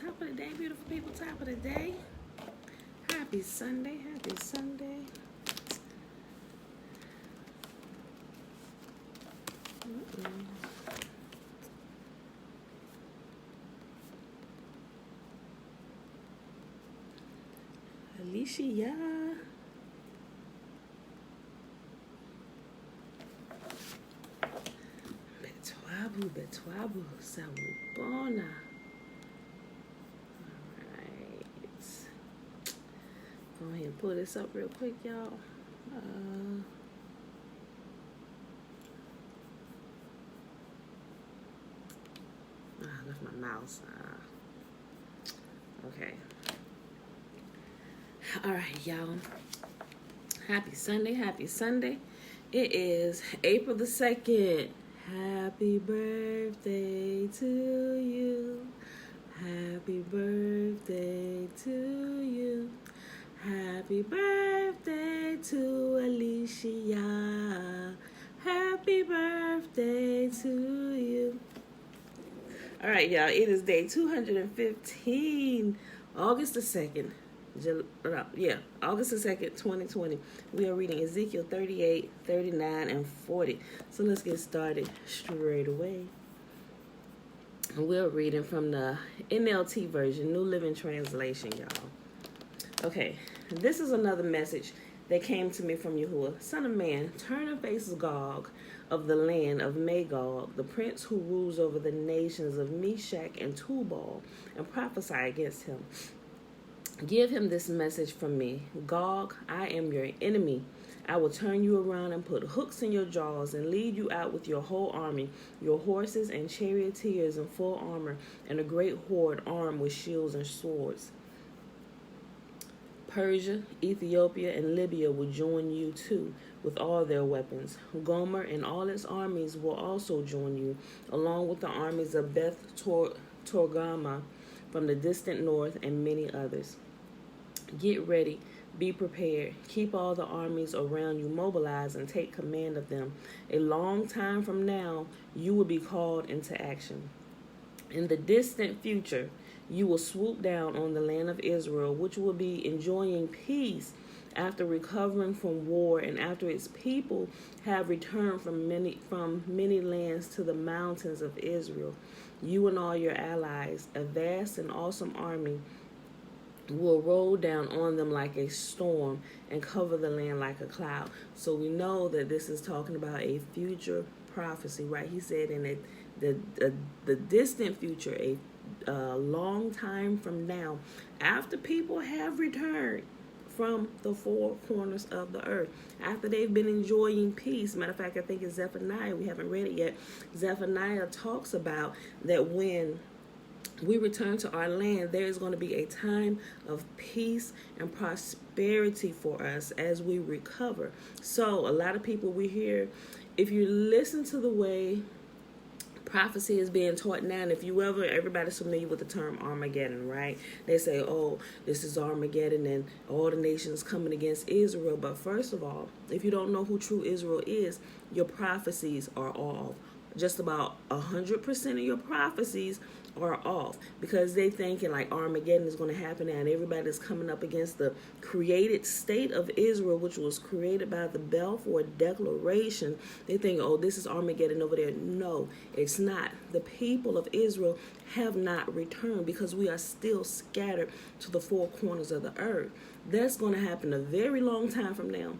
Top of the day, beautiful people. Top of the day. Happy Sunday. Happy Sunday. Alicia. Betwabu, Sawubona. Alright. Go ahead and pull this up real quick, y'all. I left my mouse. Okay. Alright, y'all. Happy Sunday. Happy Sunday. It is April the 2nd. Happy birthday to you. Happy birthday to you. Happy birthday to Alicia. Happy birthday to you. All right, y'all. It is day 215, August the 2nd. August the 2nd, 2020. We are reading Ezekiel 38, 39, and 40. So let's get started straight away. We're reading from the NLT version, New Living Translation, y'all. Okay, this is another message that came to me from Yahuah. Son of man, turn and face Gog of the land of Magog, the prince who rules over the nations of Meshach and Tubal, and prophesy against him. Give him this message from me. Gog, I am your enemy. I will turn you around and put hooks in your jaws and lead you out with your whole army, your horses and charioteers in full armor, and a great horde armed with shields and swords. Persia, Ethiopia, and Libya will join you too, with all their weapons. Gomer and all its armies will also join you, along with the armies of Beth Togarmah from the distant north and many others. Get ready, be prepared, keep all the armies around you mobilized and take command of them. A long time from now, you will be called into action. In the distant future, you will swoop down on the land of Israel, which will be enjoying peace after recovering from war and after its people have returned from many lands to the mountains of Israel. You and all your allies, a vast and awesome army, will roll down on them like a storm and cover the land like a cloud. So we know that this is talking about a future prophecy, right? He said in the distant future, a long time from now, after people have returned from the four corners of the earth, after they've been enjoying peace. Matter of fact, I think it's Zephaniah. We haven't read it yet. Zephaniah talks about that when we return to our land, there is going to be a time of peace and prosperity for us as we recover. So a lot of people we hear, if you listen to the way prophecy is being taught now, and if you ever, everybody's familiar with the term Armageddon, right? They say, oh, this is Armageddon and all the nations coming against Israel. But first of all, if you don't know who true Israel is, your prophecies are off. Just about 100% of your prophecies are off, because they thinking like Armageddon is going to happen and everybody's coming up against the created state of Israel, which was created by the Balfour Declaration. They think, oh, this is Armageddon over there. No, it's not. The people of Israel have not returned because we are still scattered to the four corners of the earth. That's going to happen a very long time from now.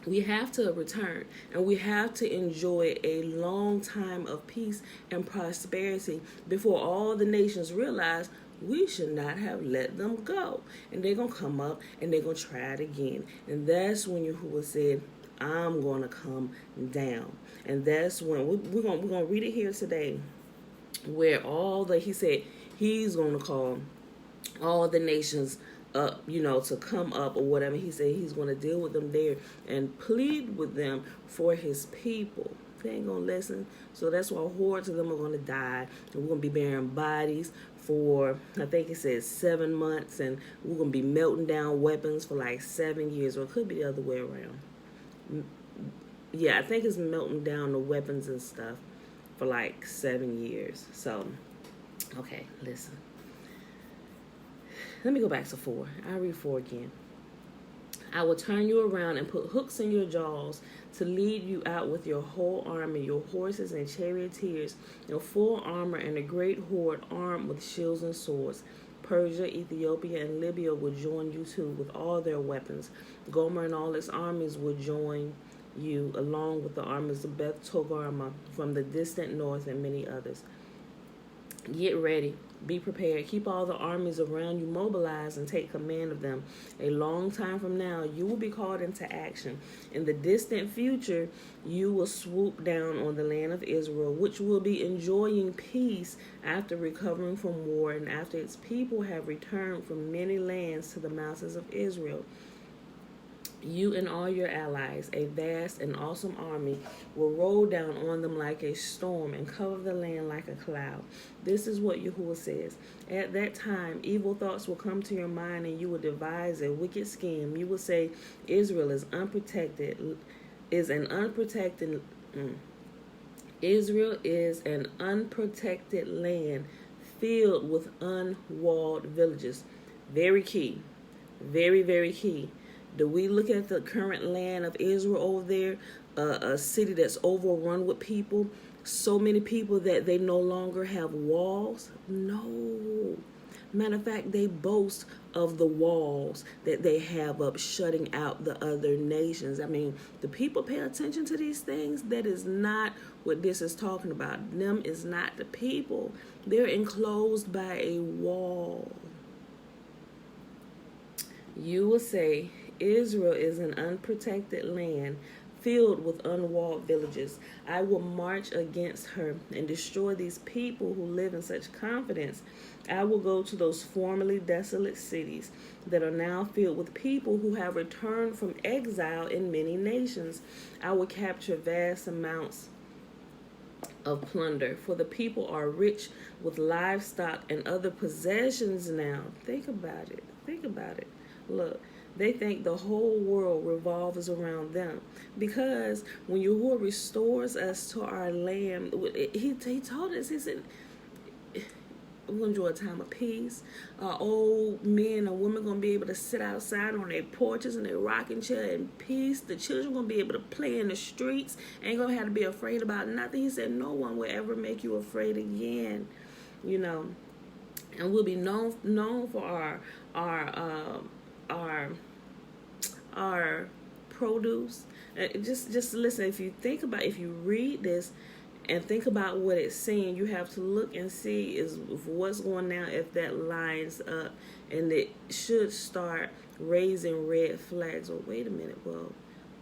We have to return, and we have to enjoy a long time of peace and prosperity before all the nations realize we should not have let them go. And they're going to come up and they're going to try it again. And that's when Yahuah said, I'm going to come down. And that's when we're going to read it here today, where he said he's going to call all the nations up, to come up or whatever. He said he's going to deal with them there and plead with them for his people. They ain't going to listen. So that's why hordes of them are going to die. And we're going to be bearing bodies for, I think it says 7 months. And we're going to be melting down weapons for like 7 years. Or it could be the other way around. Yeah, I think it's melting down the weapons and stuff for like 7 years. So, okay, listen. Let me go back to 4. I'll read 4 again. I will turn you around and put hooks in your jaws to lead you out with your whole army, your horses and charioteers, your full armor, and a great horde armed with shields and swords. Persia, Ethiopia, and Libya will join you too with all their weapons. Gomer and all its armies will join you, along with the armies of Beth Togarmah from the distant north and many others. Get ready. Be prepared. Keep all the armies around you mobilized and take command of them. A long time from now, you will be called into action. In the distant future, you will swoop down on the land of Israel, which will be enjoying peace after recovering from war and after its people have returned from many lands to the mountains of Israel. You and all your allies, a vast and awesome army, will roll down on them like a storm and cover the land like a cloud. This is what Yahuah says. At that time, evil thoughts will come to your mind and you will devise a wicked scheme. You will say, Israel is an unprotected land filled with unwalled villages. Very key. Very, very key. Do we look at the current land of Israel over there, a city that's overrun with people, so many people that they no longer have walls? No. Matter of fact, they boast of the walls that they have up, shutting out the other nations. I mean, the people pay attention to these things. That is not what this is talking about. Them is not the people. They're enclosed by a wall. You will say, Israel is an unprotected land filled with unwalled villages. I will march against her and destroy these people who live in such confidence. I will go to those formerly desolate cities that are now filled with people who have returned from exile in many nations. I will capture vast amounts of plunder, for the people are rich with livestock and other possessions now. Think about it. Think about it. Look, they think the whole world revolves around them, because when Yahuah restores us to our land, he told us, he said, we're going to enjoy a time of peace. Old men and women going to be able to sit outside on their porches and their rocking chair in peace. The children going to be able to play in the streets. Ain't going to have to be afraid about nothing. He said no one will ever make you afraid again, you know. And we'll be known for our produce. Just listen. If you read this and think about what it's saying, you have to look and see is what's going down, if that lines up, and it should start raising red flags. Or wait a minute, well,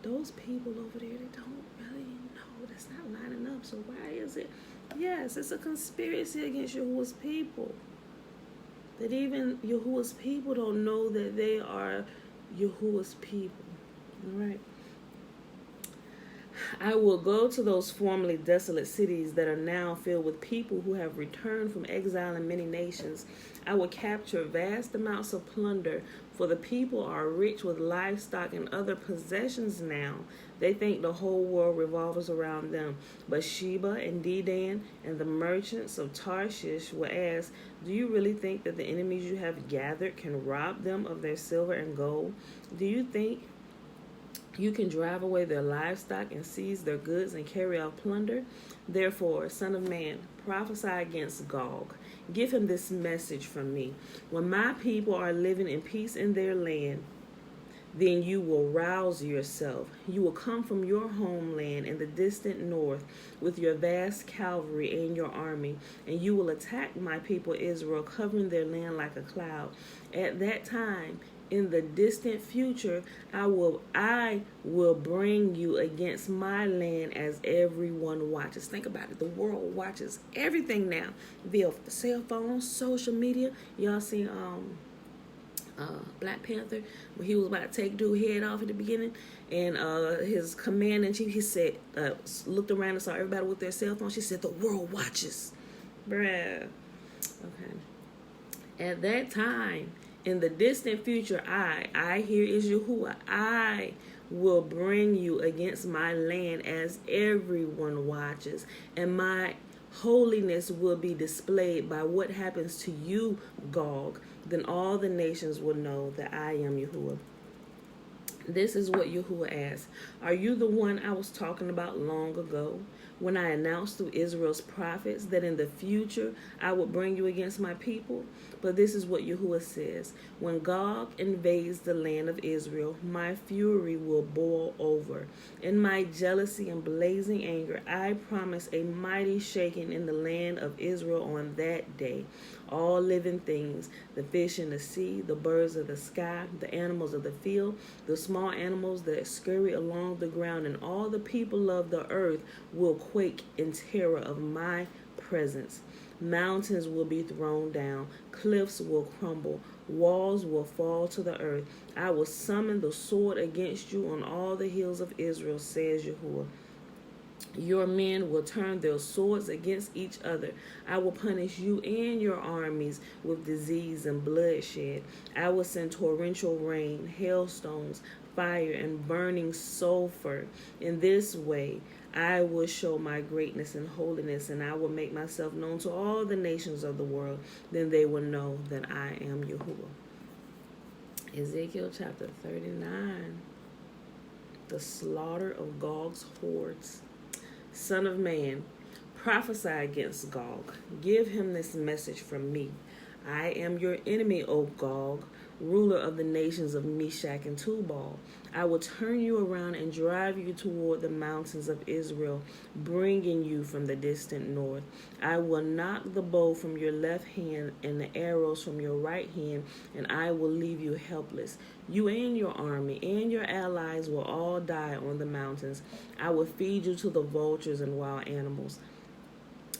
those people over there, they don't really know. That's not lining up. So why is it? Yes, it's a conspiracy against Yahuah's people. That even Yahuah's people don't know that they are Yahuah's people. All right. I will go to those formerly desolate cities that are now filled with people who have returned from exile in many nations. I will capture vast amounts of plunder, for the people are rich with livestock and other possessions now. They think the whole world revolves around them. But Sheba and Dedan and the merchants of Tarshish will ask, do you really think that the enemies you have gathered can rob them of their silver and gold? Do you think you can drive away their livestock and seize their goods and carry off plunder? Therefore, Son of man, prophesy against Gog. Give him this message from me. When my people are living in peace in their land, then you will rouse yourself. You will come from your homeland in the distant north with your vast cavalry and your army, and you will attack my people Israel, covering their land like a cloud. At that time, in the distant future, I will bring you against my land as everyone watches. Think about it. The world watches everything now via cell phones, social media. Y'all seen Black Panther, when he was about to take dude's head off at the beginning, and his commander-in-chief, he said, looked around and saw everybody with their cell phones. She said, the world watches. Bruh. Okay. At that time, in the distant future, I here is Yahuah, I will bring you against my land as everyone watches, and my Holiness will be displayed by what happens to you, Gog. Then all the nations will know that I am Yahuah. This is what Yahuah asks. Are you the one I was talking about long ago, when I announced through Israel's prophets that in the future I would bring you against my people? But this is what Yahuah says. When Gog invades the land of Israel, my fury will boil over. In my jealousy and blazing anger, I promise a mighty shaking in the land of Israel on that day. All living things, the fish in the sea, the birds of the sky, the animals of the field, the small animals that scurry along the ground, and all the people of the earth will quake in terror of my presence. Mountains will be thrown down, cliffs will crumble, walls will fall to the earth. I will summon the sword against you on all the hills of Israel, says Yahuah. Your men will turn their swords against each other. I will punish you and your armies with disease and bloodshed. I will send torrential rain, hailstones, fire, and burning sulfur. In this way, I will show my greatness and holiness, and I will make myself known to all the nations of the world. Then they will know that I am Yahuah. Ezekiel chapter 39. The slaughter of Gog's hordes. Son of man, prophesy against Gog. Give him this message from me. I am your enemy, O Gog, ruler of the nations of Meshach and Tubal. I will turn you around and drive you toward the mountains of Israel, bringing you from the distant north. I will knock the bow from your left hand and the arrows from your right hand, and I will leave you helpless. You and your army and your allies will all die on the mountains. I will feed you to the vultures and wild animals.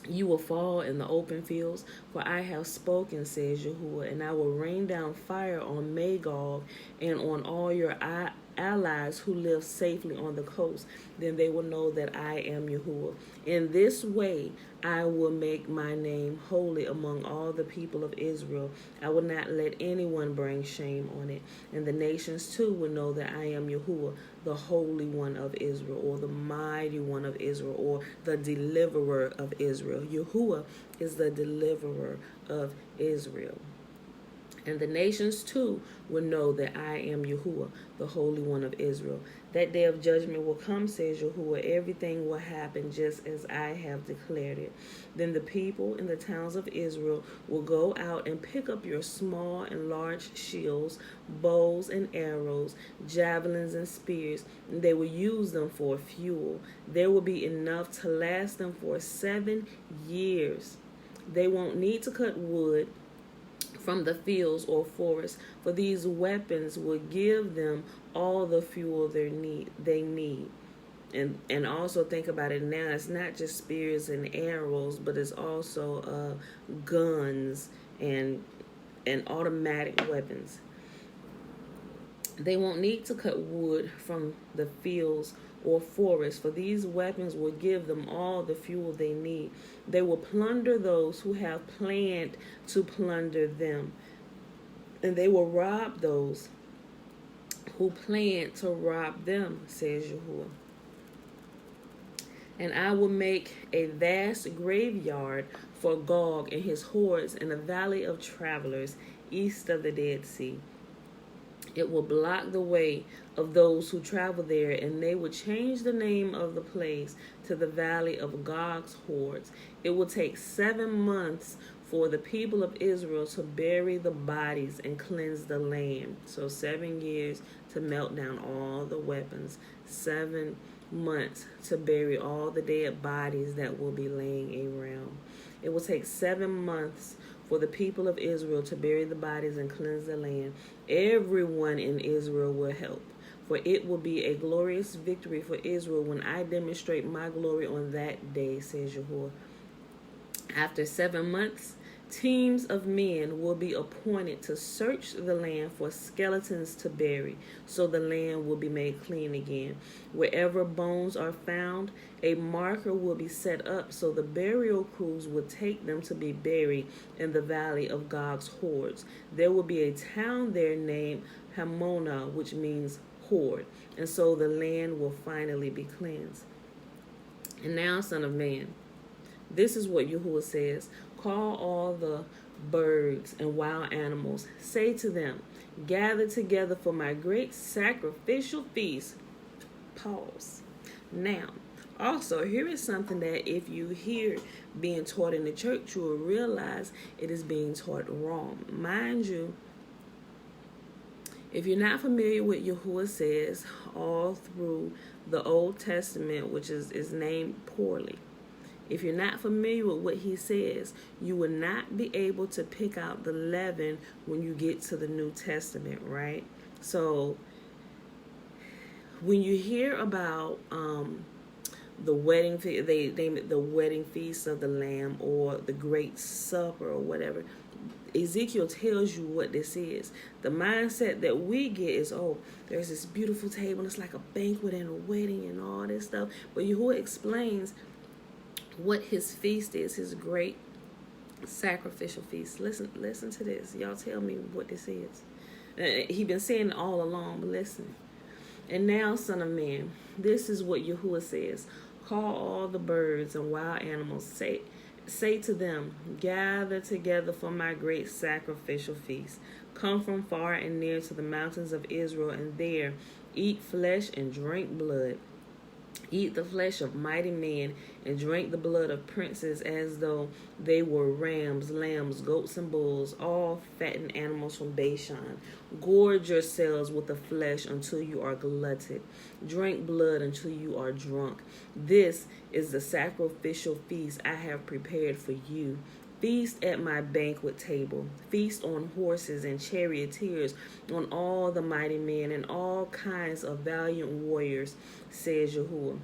You will fall in the open fields, for I have spoken, says Yahuah, and I will rain down fire on Magog and on all your allies who live safely on the coast. Then they will know that I am Yahuah. In this way, I will make my name holy among all the people of Israel. I will not let anyone bring shame on it. And the nations too will know that I am Yahuah, the Holy One of Israel, or the Mighty One of Israel, or the Deliverer of Israel. Yahuah is the Deliverer of Israel. And the nations too will know that I am Yahuah, the Holy One of Israel. That day of judgment will come, says Yahuah. Everything will happen just as I have declared it. Then the people in the towns of Israel will go out and pick up your small and large shields, bows and arrows, javelins and spears, and they will use them for fuel. There will be enough to last them for 7 years. They won't need to cut wood from the fields or forests, for these weapons will give them all the fuel they need. And also think about it now, it's not just spears and arrows, but it's also guns and automatic weapons. They won't need to cut wood from the fields or forests, for these weapons will give them all the fuel they need. They will plunder those who have planned to plunder them, and they will rob those who plan to rob them, says Yahuah. And I will make a vast graveyard for Gog and his hordes in the valley of travelers east of the Dead Sea. It will block the way of those who travel there, and they will change the name of the place to the Valley of Gog's Hordes. It will take 7 months for the people of Israel to bury the bodies and cleanse the land. So 7 years to melt down all the weapons. 7 months to bury all the dead bodies that will be laying around. It will take 7 months for the people of Israel to bury the bodies and cleanse the land. Everyone in Israel will help, for it will be a glorious victory for Israel when I demonstrate my glory on that day, says Yahuah. After 7 months, teams of men will be appointed to search the land for skeletons to bury, so the land will be made clean again. Wherever bones are found, a marker will be set up, so the burial crews will take them to be buried in the valley of Gog's hordes. There will be a town there named Hamona, which means horde, and so the land will finally be cleansed. And now, son of man, This is what Yahuah says. Call all the birds and wild animals. Say to them, gather together for my great sacrificial feast. Pause. Now, also, here is something that if you hear being taught in the church, you will realize it is being taught wrong. Mind you, if you're not familiar with Yahuah says all through the Old Testament, which is named poorly, if you're not familiar with what he says, you will not be able to pick out the leaven when you get to the New Testament, right? So when you hear about the wedding, they name it the wedding feast of the Lamb or the Great Supper or whatever, Ezekiel tells you what this is. The mindset that we get is, oh, there's this beautiful table and it's like a banquet and a wedding and all this stuff. But Yahuah explains what his feast is, his great sacrificial feast. Listen to this. Y'all tell me what this is. He been saying it all along, but listen. And now, son of man, this is what Yahuah says. Call all the birds and wild animals. Say to them, gather together for my great sacrificial feast. Come from far and near to the mountains of Israel, and there eat flesh and drink blood. Eat the flesh of mighty men and drink the blood of princes as though they were rams, lambs, goats, and bulls, all fattened animals from Bashan. Gorge yourselves with the flesh until you are glutted. Drink blood until you are drunk. This is the sacrificial feast I have prepared for you. Feast at my banquet table. Feast on horses and charioteers, on all the mighty men and all kinds of valiant warriors, says Yahuah.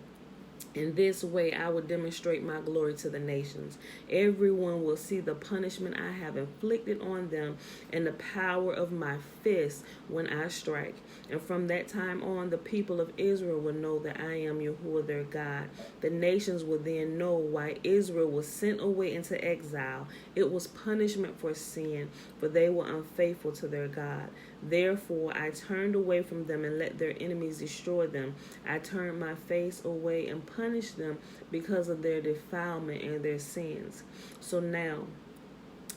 In this way I will demonstrate my glory to the nations. Everyone will see the punishment I have inflicted on them and the power of my fist when I strike. And from that time on, the people of Israel will know that I am Yahuah their God. The nations will then know why Israel was sent away into exile. It was punishment for sin, for they were unfaithful to their God. Therefore, I turned away from them and let their enemies destroy them. I turned my face away and punished them because of their defilement and their sins. So now,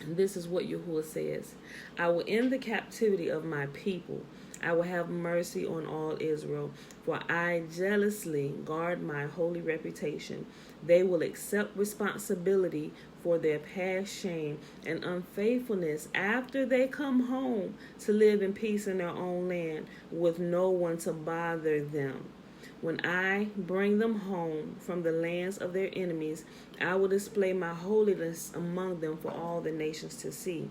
this is what Yahuah says. I will end the captivity of my people. I will have mercy on all Israel, for I jealously guard my holy reputation. They will accept responsibility for their past shame and unfaithfulness after they come home to live in peace in their own land with no one to bother them. When I bring them home from the lands of their enemies, I will display my holiness among them for all the nations to see.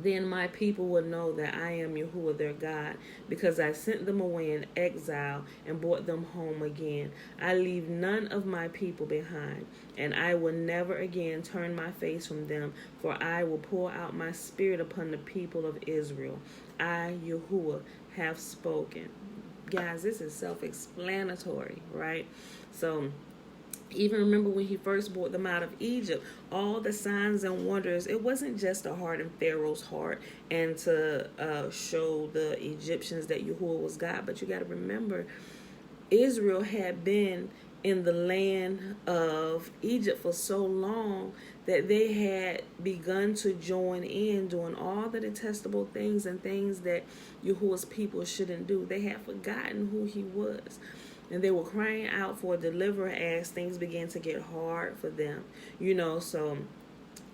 Then my people will know that I am Yahuah their God, because I sent them away in exile and brought them home again. I leave none of my people behind, and I will never again turn my face from them, for I will pour out my spirit upon the people of Israel. I, Yahuah, have spoken. Guys, this is self-explanatory, right? So, even remember when he first brought them out of Egypt, all the signs and wonders, it wasn't just to harden Pharaoh's heart and to show the Egyptians that Yahuah was God. But you got to remember, Israel had been in the land of Egypt for so long that they had begun to join in doing all the detestable things and things that Yahuah's people shouldn't do. They had forgotten who he was. And they were crying out for a deliverer as things began to get hard for them. So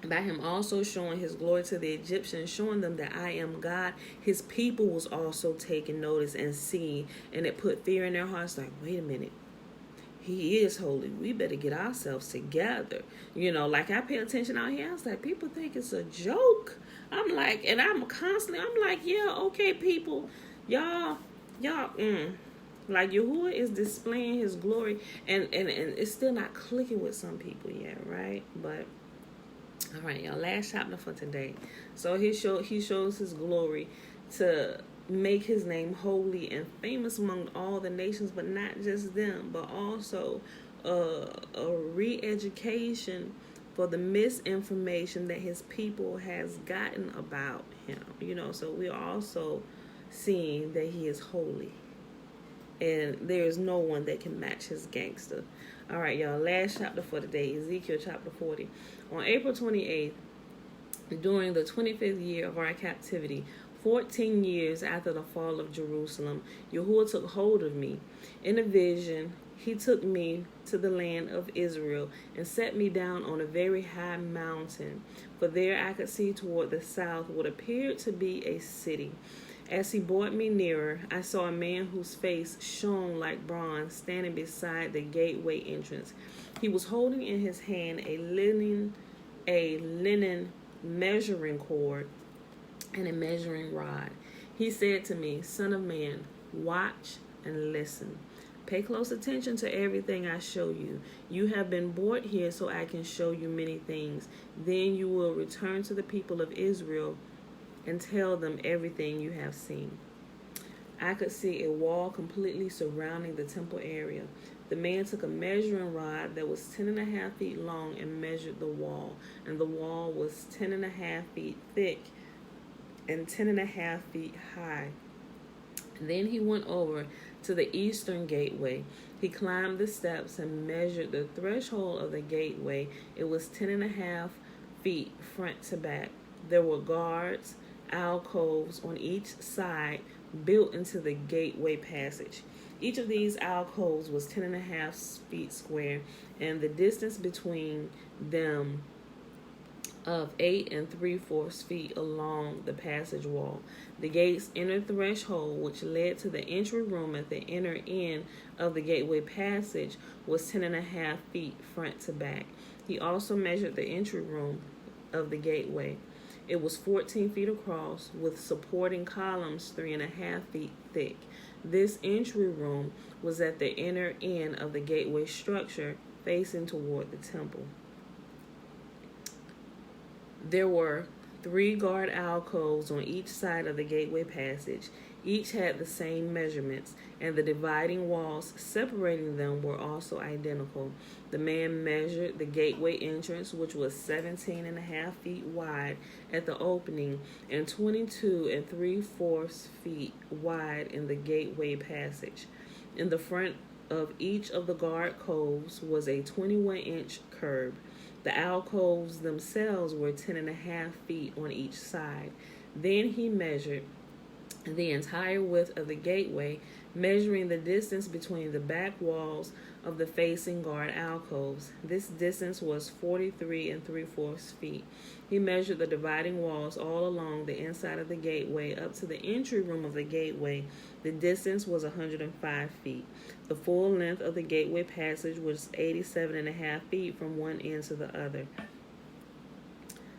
by him also showing his glory to the Egyptians, showing them that I am God, his people was also taking notice and seeing. And it put fear in their hearts, like, wait a minute. He is holy. We better get ourselves together. Like I pay attention out here. I was like, people think it's a joke. I'm like, yeah, okay, people. Y'all. Like Yahuah is displaying his glory, and it's still not clicking with some people yet, right? But all right, y'all. Last chapter for today. So he shows his glory to make his name holy and famous among all the nations, but not just them, but also a re-education for the misinformation that his people has gotten about him. So we're also seeing that he is holy. and there is no one that can match his gangster. All right, y'all. Last chapter for today, Ezekiel chapter 40. On April 28th, during the 25th year of our captivity, 14 years after the fall of Jerusalem, Yahuah took hold of me. In a vision, he took me to the land of Israel and set me down on a very high mountain. For there I could see toward the south what appeared to be a city. As he brought me nearer, I saw a man whose face shone like bronze standing beside the gateway entrance. He was holding in his hand a linen measuring cord and a measuring rod. He said to me, "Son of man, watch and listen. Pay close attention to everything I show you. You have been brought here so I can show you many things. Then you will return to the people of Israel and tell them everything you have seen." I could see a wall completely surrounding the temple area. The man took a measuring rod that was 10.5 feet long and measured the wall. And the wall was 10.5 feet thick and 10.5 feet high. Then he went over to the eastern gateway. He climbed the steps and measured the threshold of the gateway. It was 10.5 feet front to back. There were guards, alcoves on each side built into the gateway passage. Each of these alcoves was 10.5 feet square, and the distance between them of 8 3/4 feet along the passage wall. The gate's inner threshold, which led to the entry room at the inner end of the gateway passage, was 10.5 feet front to back. He also measured the entry room of the gateway. It was 14 feet across, with supporting columns 3.5 feet thick. This entry room was at the inner end of the gateway structure, facing toward the temple. There were 3 guard alcoves on each side of the gateway passage. Each had the same measurements, and the dividing walls separating them were also identical. The man measured the gateway entrance, which was 17.5 feet wide at the opening and 22 3/4 feet wide in the gateway passage. In the front of each of the guard coves was a 21-inch curb. The alcoves themselves were 10.5 feet on each side. Then he measured the entire width of the gateway, measuring the distance between the back walls of the facing guard alcoves. This distance was 43 3/4 feet. He measured the dividing walls all along the inside of the gateway up to the entry room of the gateway. The distance was 105 feet. The full length of the gateway passage was 87.5 feet from one end to the other.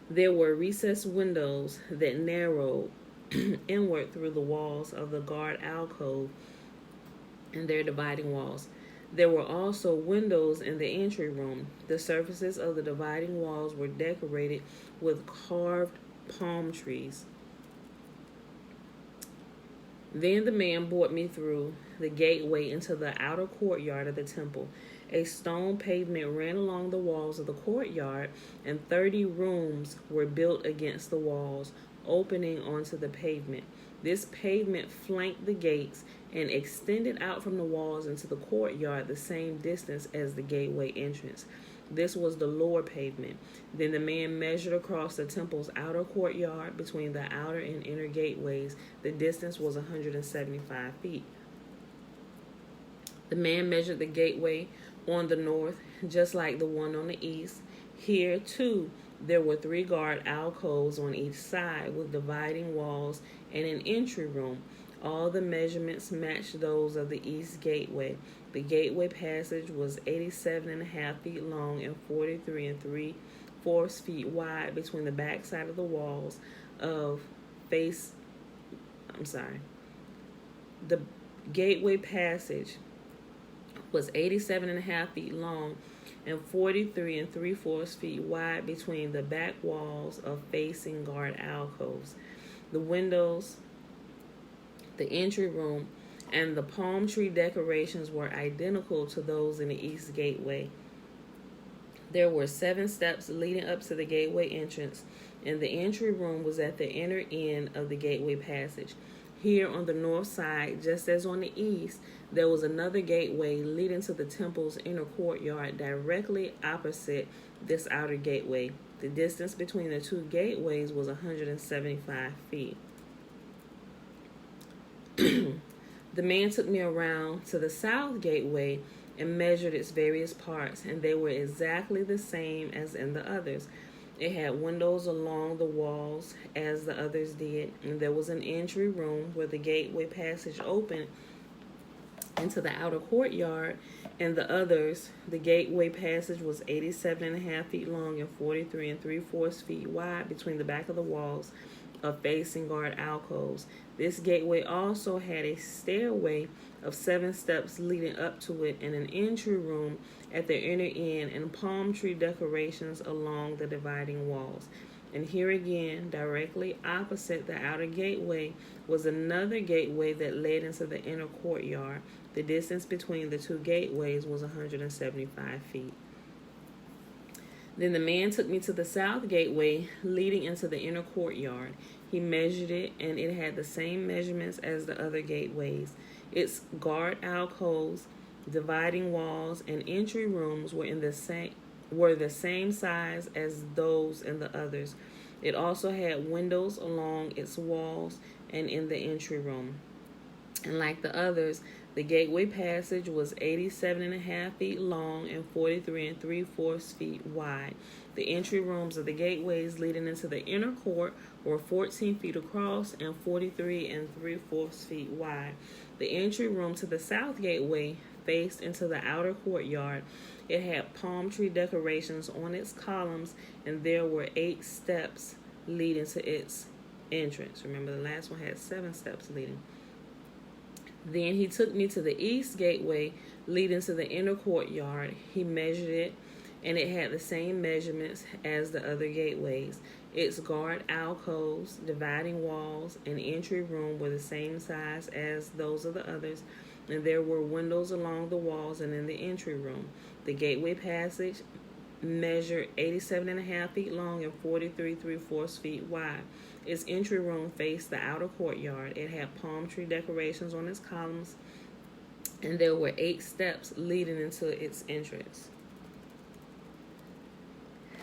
There were recessed windows that narrowed inward through the walls of the guard alcove and their dividing walls. There were also windows in the entry room. The surfaces of the dividing walls were decorated with carved palm trees. Then the man brought me through the gateway into the outer courtyard of the temple. A stone pavement ran along the walls of the courtyard, and 30 rooms were built against the walls, opening onto the pavement. This pavement flanked the gates and extended out from the walls into the courtyard the same distance as the gateway entrance. This was the lower pavement. Then the man measured across the temple's outer courtyard between the outer and inner gateways. The distance was 175 feet. The man measured the gateway on the north, just like the one on the east. Here, too, there were 3 guard alcoves on each side with dividing walls and an entry room. All the measurements matched those of the east gateway. The gateway passage was 87.5 feet long and 43 3/4 feet wide between the backside of the walls of The gateway passage was 87.5 feet long and 43 3/4 feet wide between the back walls of facing guard alcoves. The windows, the entry room, and the palm tree decorations were identical to those in the east gateway. There were 7 steps leading up to the gateway entrance, and the entry room was at the inner end of the gateway passage. Here on the north side, just as on the east, there was another gateway leading to the temple's inner courtyard directly opposite this outer gateway. The distance between the two gateways was 175 feet. The man took me around to the south gateway and measured its various parts, and they were exactly the same as in the others. It had windows along the walls as the others did, and there was an entry room where the gateway passage opened into the outer courtyard. In the others, the gateway passage was 87.5 feet long and 43 3/4 feet wide between the back of the walls of facing guard alcoves. This gateway also had a stairway of 7 steps leading up to it and an entry room at the inner end and palm tree decorations along the dividing walls. And here again, directly opposite the outer gateway, was another gateway that led into the inner courtyard. The distance between the two gateways was 175 feet. Then the man took me to the south gateway leading into the inner courtyard. He measured it, and it had the same measurements as the other gateways. Its guard alcoves, dividing walls, and entry rooms were the same size as those in the others. It also had windows along its walls and in the entry room. And like the others, the gateway passage was 87.5 feet long and 43 3/4 feet wide. The entry rooms of the gateways leading into the inner court were 14 feet across and 43 3/4 feet wide. The entry room to the south gateway faced into the outer courtyard. It had palm tree decorations on its columns, and there were 8 steps leading to its entrance. Remember, the last one had 7 steps leading. Then he took me to the east gateway leading to the inner courtyard. He measured it, and it had the same measurements as the other gateways. Its guard alcoves, dividing walls, and entry room were the same size as those of the others, and there were windows along the walls and in the entry room. The gateway passage measured 87.5 feet long and 43 3/4 feet wide. Its entry room faced the outer courtyard. It had palm tree decorations on its columns, and there were 8 steps leading into its entrance.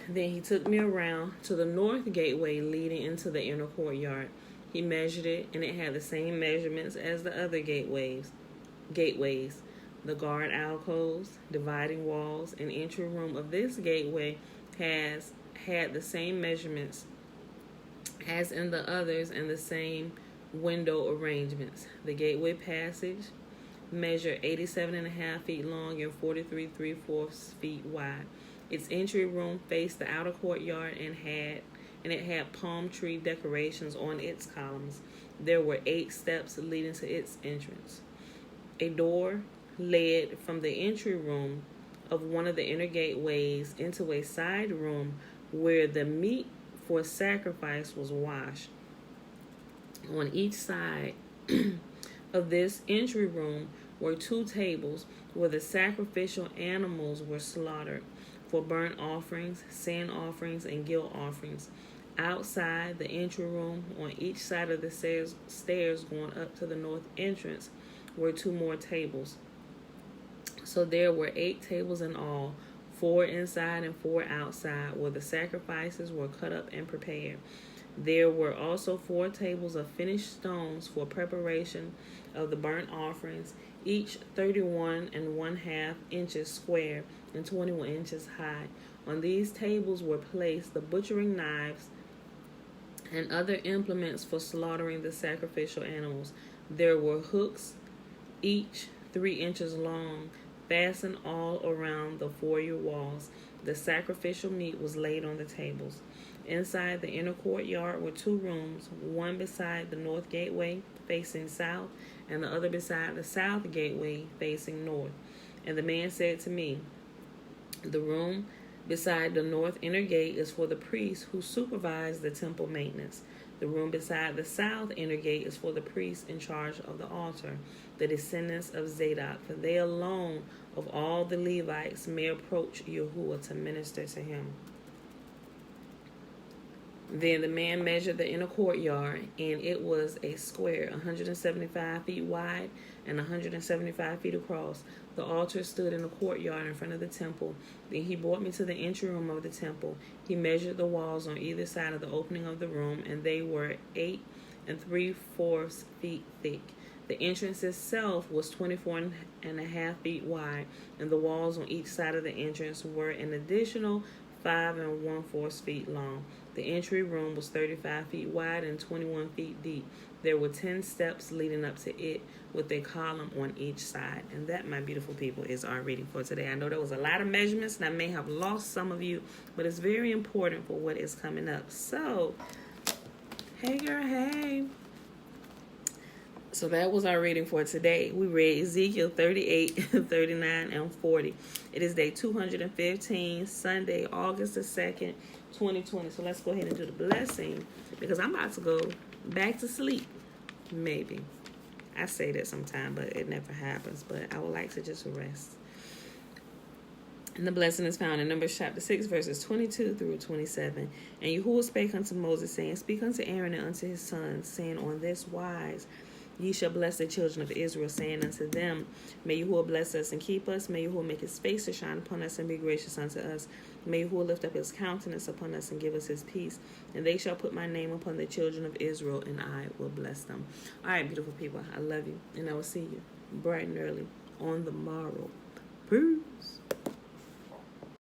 Then he took me around to the north gateway leading into the inner courtyard. He measured it, and it had the same measurements as the other gateways. The guard alcoves, dividing walls, and entry room of this gateway had the same measurements as in the others and the same window arrangements. The gateway passage measured 87.5 feet long and 43 3/4 feet wide. Its entry room faced the outer courtyard and it had palm tree decorations on its columns. There were 8 steps leading to its entrance. A door led from the entry room of one of the inner gateways into a side room where the meat for sacrifice was washed. On each side of this entry room were 2 tables where the sacrificial animals were slaughtered for burnt offerings, sin offerings, and guilt offerings. Outside the entry room, on each side of the stairs going up to the north entrance, were 2 more tables. So there were 8 tables in all, 4 inside and 4 outside, where the sacrifices were cut up and prepared. There were also 4 tables of finished stones for preparation of the burnt offerings, each 31 1/2 inches square and 21 inches high. On these tables were placed the butchering knives and other implements for slaughtering the sacrificial animals. There were hooks, each 3 inches long, fastened all around the foyer walls. The sacrificial meat was laid on the tables. Inside the inner courtyard were 2 rooms, one beside the north gateway facing south, and the other beside the south gateway facing north. And the man said to me, "The room beside the north inner gate is for the priests who supervise the temple maintenance. The room beside the south inner gate is for the priests in charge of the altar, the descendants of Zadok, for they alone of all the Levites may approach Yahuah to minister to him." Then the man measured the inner courtyard, and it was a square, 175 feet wide and 175 feet across. The altar stood in the courtyard in front of the temple. Then he brought me to the entry room of the temple. He measured the walls on either side of the opening of the room, and they were 8 3/4 feet thick. The entrance itself was 24.5 feet wide, and the walls on each side of the entrance were an additional 5 1/4 feet long. The entry room was 35 feet wide and 21 feet deep. There were 10 steps leading up to it with a column on each side. And that, my beautiful people, is our reading for today. I know there was a lot of measurements and I may have lost some of you, but it's very important for what is coming up. So, hey girl, hey. So that was our reading for today. We read Ezekiel 38, 39, and 40. It is day 215, Sunday, August the 2nd, 2020. So let's go ahead and do the blessing because I'm about to go back to sleep. Maybe. I say that sometime, but it never happens. But I would like to just rest. And the blessing is found in Numbers chapter 6, verses 22 through 27. And Yahuah spake unto Moses, saying, Speak unto Aaron and unto his sons, saying, On this wise ye shall bless the children of Israel, saying unto them, May Yahuah bless us and keep us. May Yahuah make his face to shine upon us and be gracious unto us. May Yahuah lift up his countenance upon us and give us his peace. And they shall put my name upon the children of Israel, and I will bless them. All right, beautiful people, I love you, and I will see you bright and early on the morrow. Peace.